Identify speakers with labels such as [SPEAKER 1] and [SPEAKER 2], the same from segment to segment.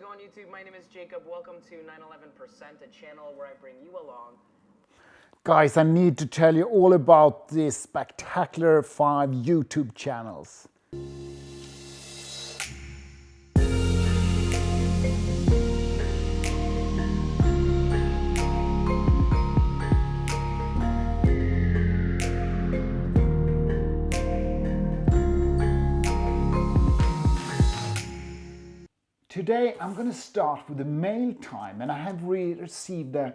[SPEAKER 1] it going, YouTube? My name is Jacob. Welcome to 911%, a channel where I bring you along.
[SPEAKER 2] Guys, I need to tell you all about these spectacular 5 YouTube channels. Today I'm going to start with the mail time, and I have received a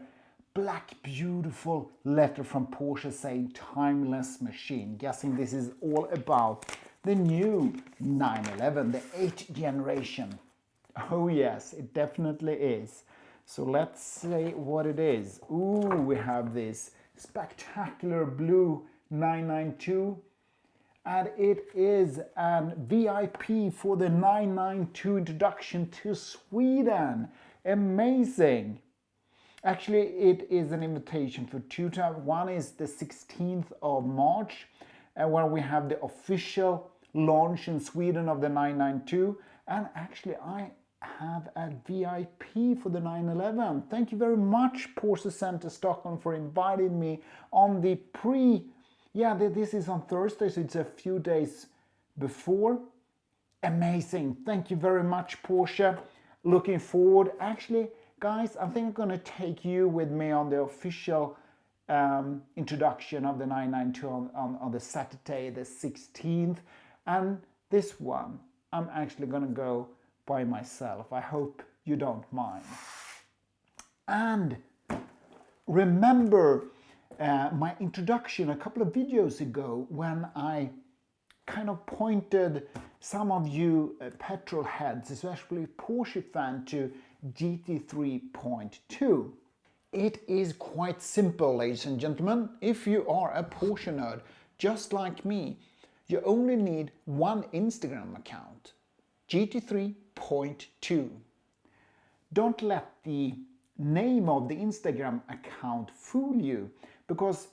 [SPEAKER 2] black beautiful letter from Porsche saying timeless machine. Guessing this is all about the new 911, the 8th generation. Oh yes, it definitely is. So let's see what it is. Ooh, we have this spectacular blue 992. And it is a VIP for the 992 introduction to Sweden. Amazing. Actually, it is an invitation for 2 times. One is the 16th of March, where we have the official launch in Sweden of the 992. And actually, I have a VIP for the 911. Thank you very much, Porsche Center Stockholm, for inviting me on the this is on Thursday, so it's a few days before. Amazing. Thank you very much, Porsche. Looking forward. Actually, guys, I think I'm going to take you with me on the official introduction of the 992 on the Saturday, the 16th. And this one, I'm actually going to go by myself. I hope you don't mind. And remember my introduction a couple of videos ago when I kind of pointed some of you petrol heads, especially Porsche fan, to GT3.2. It is quite simple, ladies and gentlemen. If you are a Porsche nerd just like me, you only need one Instagram account, GT3.2. Don't let the name of the Instagram account fool you, because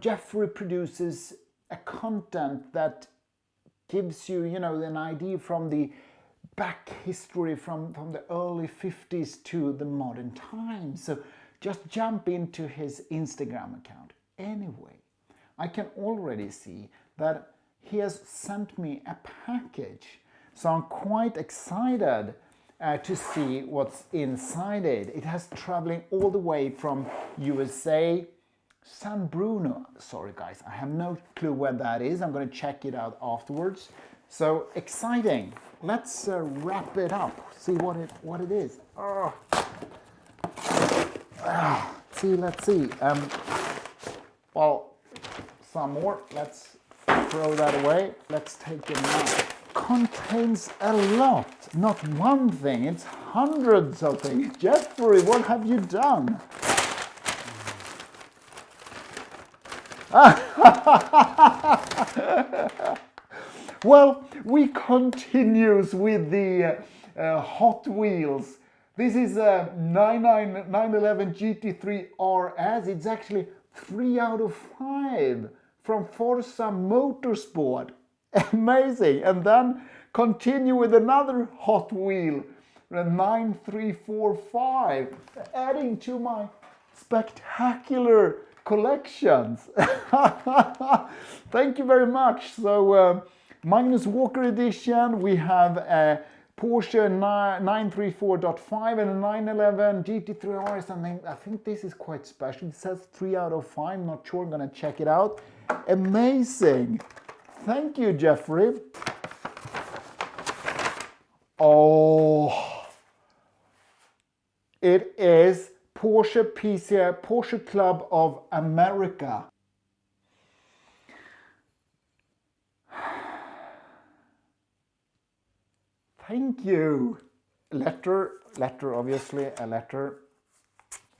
[SPEAKER 2] Jeffrey produces a content that gives you an idea from the back history from the early 50s to the modern times. So just jump into his Instagram account. Anyway, I can already see that he has sent me a package, so I'm quite excited to see what's inside it. It has traveling all the way from USA, San Bruno. Sorry guys, I have no clue where that is. I'm going to check it out afterwards. So exciting. Let's wrap it up. See what it is. Let's see. Well, some more. Let's throw that away. Let's take it now. Contains a lot, not one thing, it's hundreds of things. Jeffrey, what have you done? Well, we continues with the Hot Wheels. This is a 911 GT3 RS. It's actually 3 out of 5 from Forza Motorsport. Amazing. And then continue with another Hot Wheel, the 9345, adding to my spectacular collections. Thank you very much. So Magnus Walker edition, we have a Porsche 934.5 and a 911 GT3 RS. I think this is quite special. It says 3 out of 5. Not sure. I'm going to check it out. Amazing. Thank you, Jeffrey. Oh, it is Porsche PCA, Porsche Club of America. Thank you. Letter, obviously, a letter.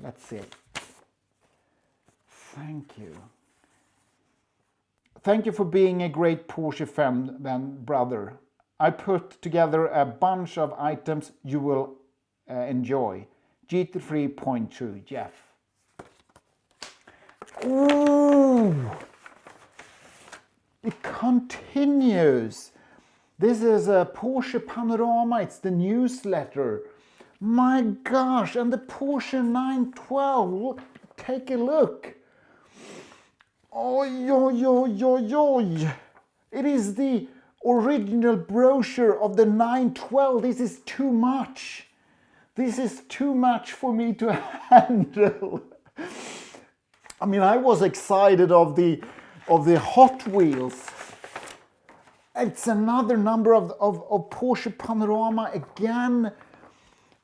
[SPEAKER 2] Let's see. Thank you. Thank you for being a great Porsche fan, brother. I put together a bunch of items you will enjoy. GT3.2, Jeff. Ooh! It continues. This is a Porsche Panorama, it's the newsletter. My gosh, and the Porsche 912, look, take a look. Oi, oi, oi, oi, oi. It is the original brochure of the 912. This is too much. This is too much for me to handle. I mean, I was excited of the Hot Wheels. It's another number of Porsche Panorama again.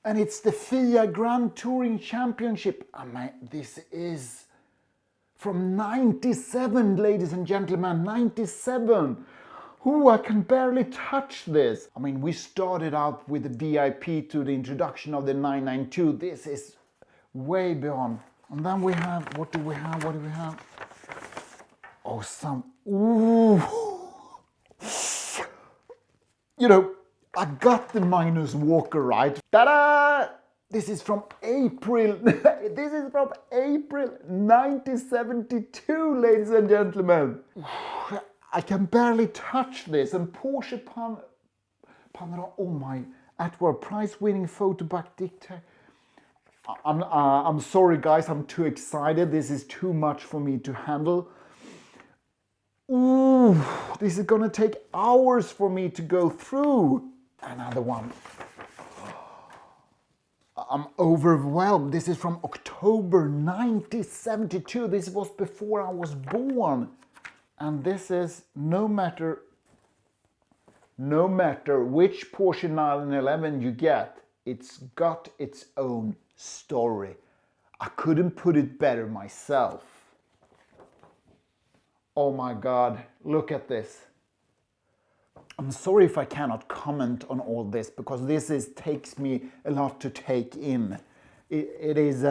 [SPEAKER 2] And it's the FIA Grand Touring Championship. I mean, this is from 97, ladies and gentlemen, 97. Ooh, I can barely touch this. I mean, we started out with the VIP to the introduction of the 992. This is way beyond. And then we have, what do we have? Oh, ooh. You know, I got the Magnus Walker right. Ta-da! This is from April. This is from April 1972, ladies and gentlemen. I can barely touch this. And Porsche Panorama. Oh my! Atwell prize-winning photo back dictate. I'm sorry, guys. I'm too excited. This is too much for me to handle. Ooh, this is gonna take hours for me to go through. Another one. I'm overwhelmed. This is from October 1972. This was before I was born. And this is no matter which Porsche 911 you get, it's got its own story. I couldn't put it better myself. Oh my God, look at this. I'm sorry if I cannot comment on all this, because this takes me a lot to take in. It is,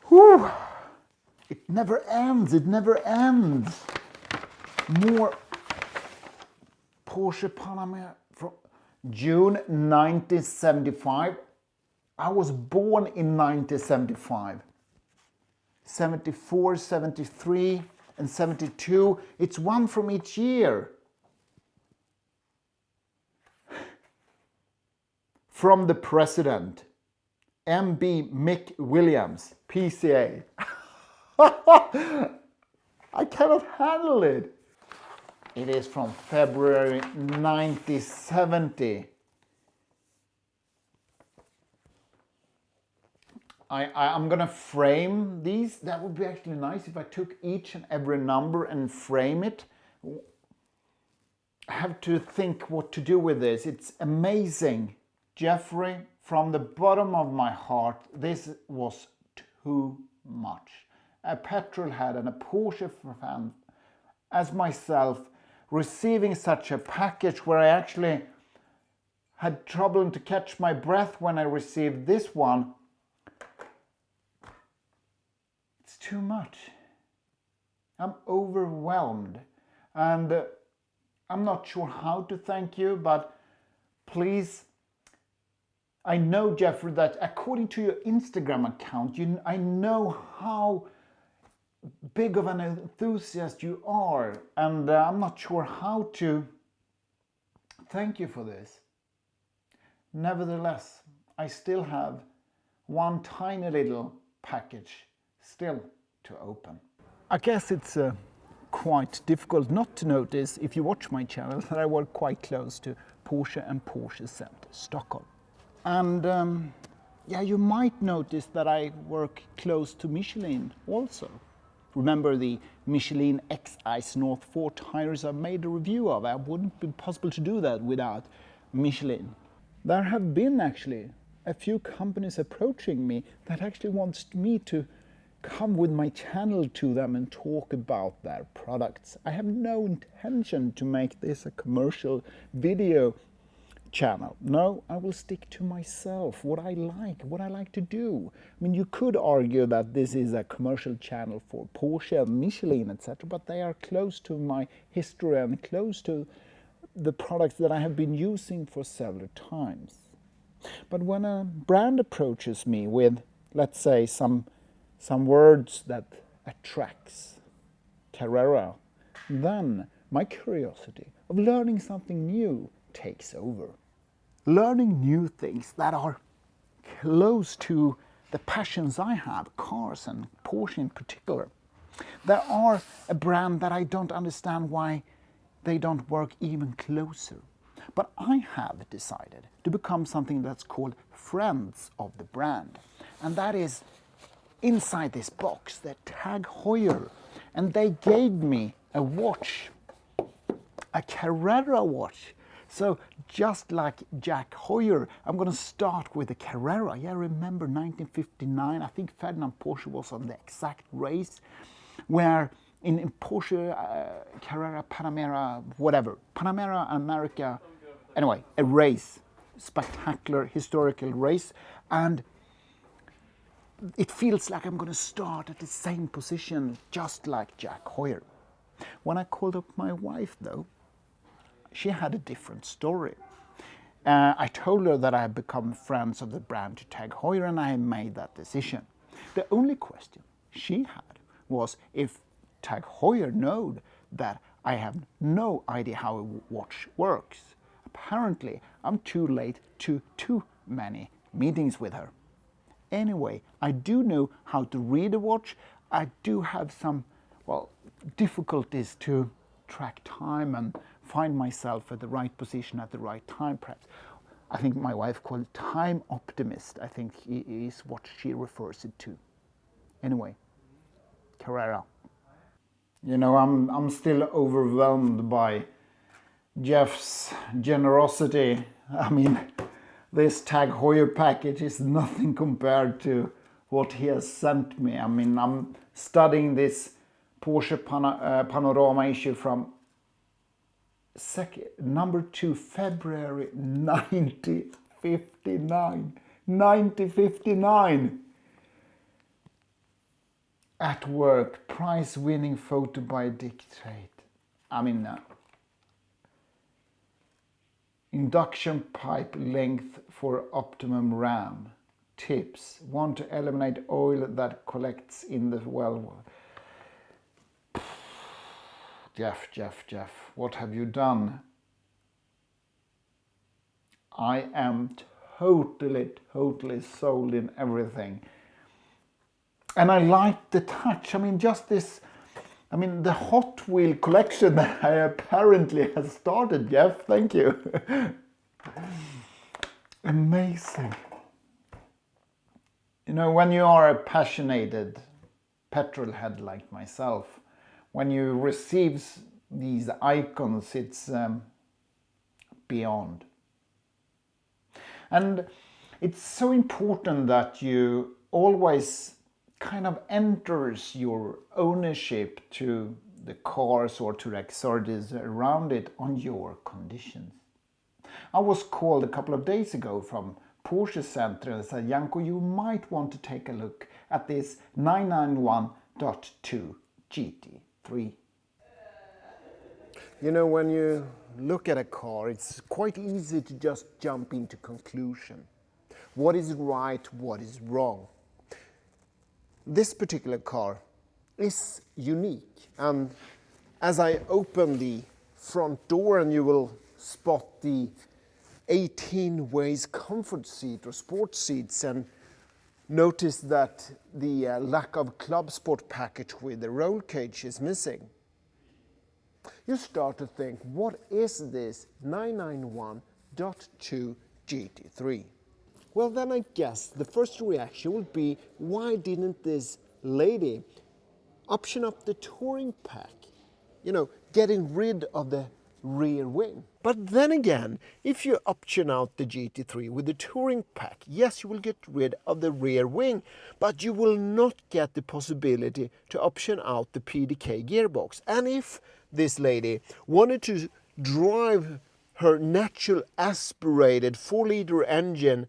[SPEAKER 2] whew, it never ends, More Porsche Panamera from June 1975. I was born in 1975. 74, 73 and 72. It's one from each year. From the president, MB Mick Williams, PCA. I cannot handle it. It is from February 1970. I'm gonna frame these. That would be actually nice if I took each and every number and frame it. I have to think what to do with this. It's amazing. Jeffrey, from the bottom of my heart, this was too much. A petrol head and a Porsche fan as myself receiving such a package where I actually had trouble to catch my breath when I received this one. It's too much. I'm overwhelmed, and I'm not sure how to thank you, but please, I know, Jeffrey, that according to your Instagram account, I know how big of an enthusiast you are, and I'm not sure how to thank you for this. Nevertheless, I still have one tiny little package still to open. I guess it's quite difficult not to notice, if you watch my channel, that I work quite close to Porsche and Porsche Center, Stockholm. And yeah, you might notice that I work close to Michelin also. Remember the Michelin X-Ice North 4 tires I made a review of? It wouldn't be possible to do that without Michelin. There have been actually a few companies approaching me that actually wants me to come with my channel to them and talk about their products. I have no intention to make this a commercial video channel. No, I will stick to myself, what I like to do. I mean, you could argue that this is a commercial channel for Porsche and Michelin, etc., but they are close to my history and close to the products that I have been using for several times. But when a brand approaches me with, let's say, some words that attracts Carrera, then my curiosity of learning something new takes over. Learning new things that are close to the passions I have, cars and Porsche in particular. There are a brand that I don't understand why they don't work even closer. But I have decided to become something that's called friends of the brand. And that is inside this box, the TAG Heuer. And they gave me a watch, a Carrera watch. So just like Jack Heuer, I'm going to start with the Carrera. Yeah, remember 1959, I think Ferdinand Porsche was on the exact race where in Porsche, Carrera, Panamera, whatever, Panamera, America, anyway, a race, spectacular historical race, and it feels like I'm going to start at the same position just like Jack Heuer. When I called up my wife though, she had a different story. I told her that I had become friends of the brand to TAG Heuer and I had made that decision. The only question she had was if TAG Heuer knowed that I have no idea how a watch works. Apparently, I'm too late to too many meetings with her. Anyway, I do know how to read a watch. I do have some, difficulties to track time and find myself at the right position at the right time, perhaps. I think my wife called it time optimist, I think is what she refers it to. Anyway, Carrera. You know, I'm still overwhelmed by Jeff's generosity. I mean, this TAG Heuer package is nothing compared to what he has sent me. I mean, I'm studying this Porsche Panorama issue from number 2, February 1959. 1959! At work, prize-winning photo by GT3. I mean, induction pipe length for optimum RAM. Tips. Want to eliminate oil that collects in the well. Jeff, what have you done? I am totally sold in everything. And I like the touch. I mean, just this, the Hot Wheel collection that I apparently have started, Jeff. Thank you. Amazing. You know, when you are a passionate petrol head like myself, when you receive these icons, it's beyond. And it's so important that you always kind of enters your ownership to the cars or to the accessories around it on your conditions. I was called a couple of days ago from Porsche Center and said, Janko, you might want to take a look at this 991.2 GT3. You know, when you look at a car, it's quite easy to just jump into conclusion. What is right, what is wrong? This particular car is unique, and as I open the front door and you will spot the 18 ways comfort seat or sports seats and notice that the lack of club sport package with the roll cage is missing. You start to think, what is this 991.2 GT3? Well, then I guess the first reaction would be, why didn't this lady option up the touring pack? You know, getting rid of the rear wing. But then again, if you option out the GT3 with the touring pack, yes, you will get rid of the rear wing, but you will not get the possibility to option out the PDK gearbox. And if this lady wanted to drive her natural aspirated 4-liter engine,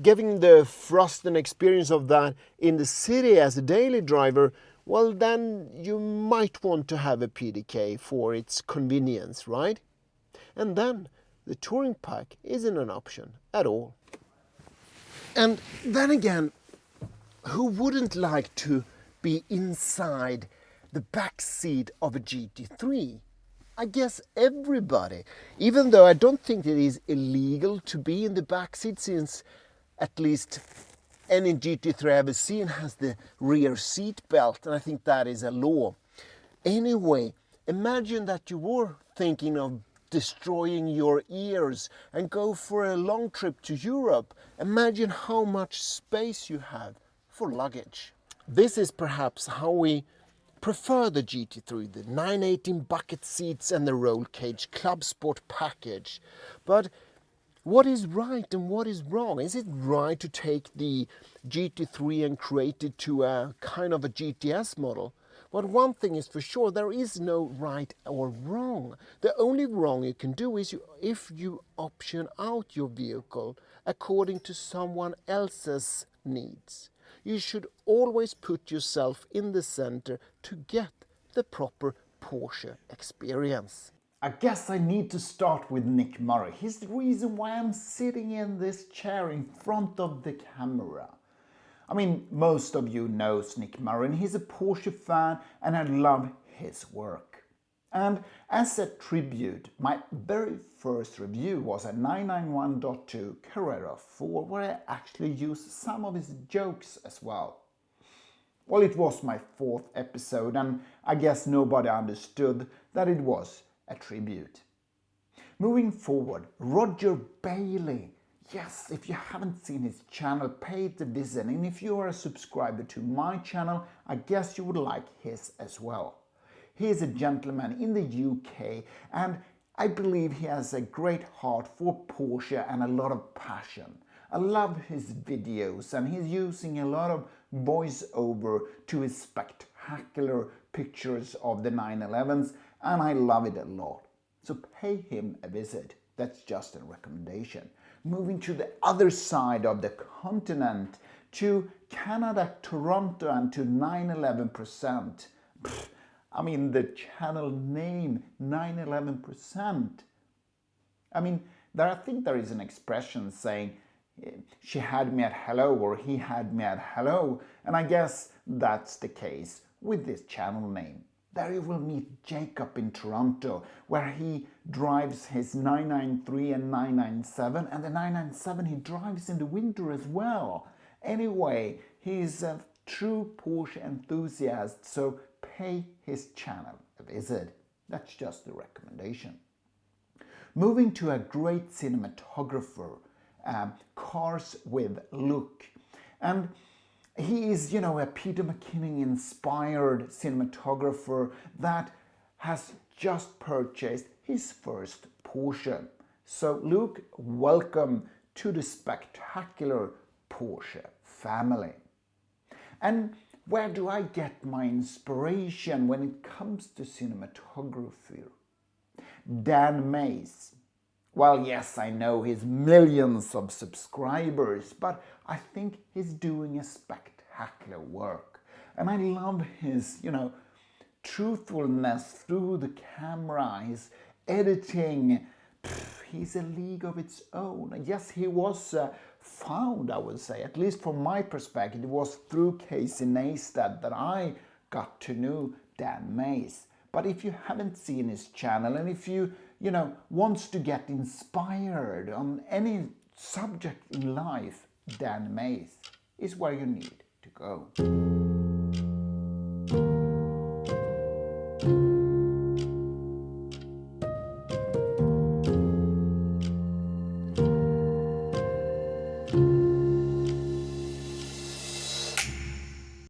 [SPEAKER 2] giving the thrust and experience of that in the city as a daily driver, well, then you might want to have a PDK for its convenience, right? And then the touring pack isn't an option at all. And then again, who wouldn't like to be inside the back seat of a GT3?
[SPEAKER 3] I guess everybody, even though I don't think it is illegal to be in the back seat, since at least any GT3 I've ever seen has the rear seat belt, and I think that is a law. Anyway, imagine that you were thinking of destroying your ears and go for a long trip to Europe. Imagine how much space you have for luggage. This is perhaps how we prefer the GT3, the 918 bucket seats and the roll cage Club Sport package. But what is right and what is wrong? Is it right to take the GT3 and create it to a kind of a GTS model? But one thing is for sure, there is no right or wrong. The only wrong you can do is if you option out your vehicle according to someone else's needs. You should always put yourself in the center to get the proper Porsche experience.
[SPEAKER 2] I guess I need to start with Nick Murray. He's the reason why I'm sitting in this chair in front of the camera. I mean, most of you knows Nick Murray, and he's a Porsche fan, and I love his work. And as a tribute, my very first review was a 991.2 Carrera 4, where I actually used some of his jokes as well. Well, it was my 4th episode, and I guess nobody understood that it was a tribute. Moving forward, Roger Bailey. Yes, if you haven't seen his channel, pay it a visit, and if you are a subscriber to my channel, I guess you would like his as well. He is a gentleman in the UK, and I believe he has a great heart for Porsche and a lot of passion. I love his videos, and he's using a lot of voiceover to his spectacular pictures of the 911s, and I love it a lot. So pay him a visit. That's just a recommendation. Moving to the other side of the continent, to Canada, Toronto, and to 911%. I mean, the channel name, 911%. I mean, I think there is an expression saying, she had me at hello, or he had me at hello, and I guess that's the case with this channel name. There you will meet Jacob in Toronto, where he drives his 993 and 997, and the 997 he drives in the winter as well. Anyway, he's a true Porsche enthusiast, so pay his channel a visit. That's just a recommendation. Moving to a great cinematographer, Cars with Look. And he is, you know, a Peter McKinnon inspired cinematographer that has just purchased his first Porsche. So Luke, welcome to the spectacular Porsche family. And where do I get my inspiration when it comes to cinematography? Dan Mays. Well, yes, I know he's millions of subscribers, but I think he's doing a spectacular work. And I love his, you know, truthfulness through the camera, his editing. He's a league of its own. And yes, he was found, I would say, at least from my perspective, it was through Casey Neistat that I got to know Dan Mays. But if you haven't seen his channel, and if you wants to get inspired on any subject in life, Dan Mays is where you need to go.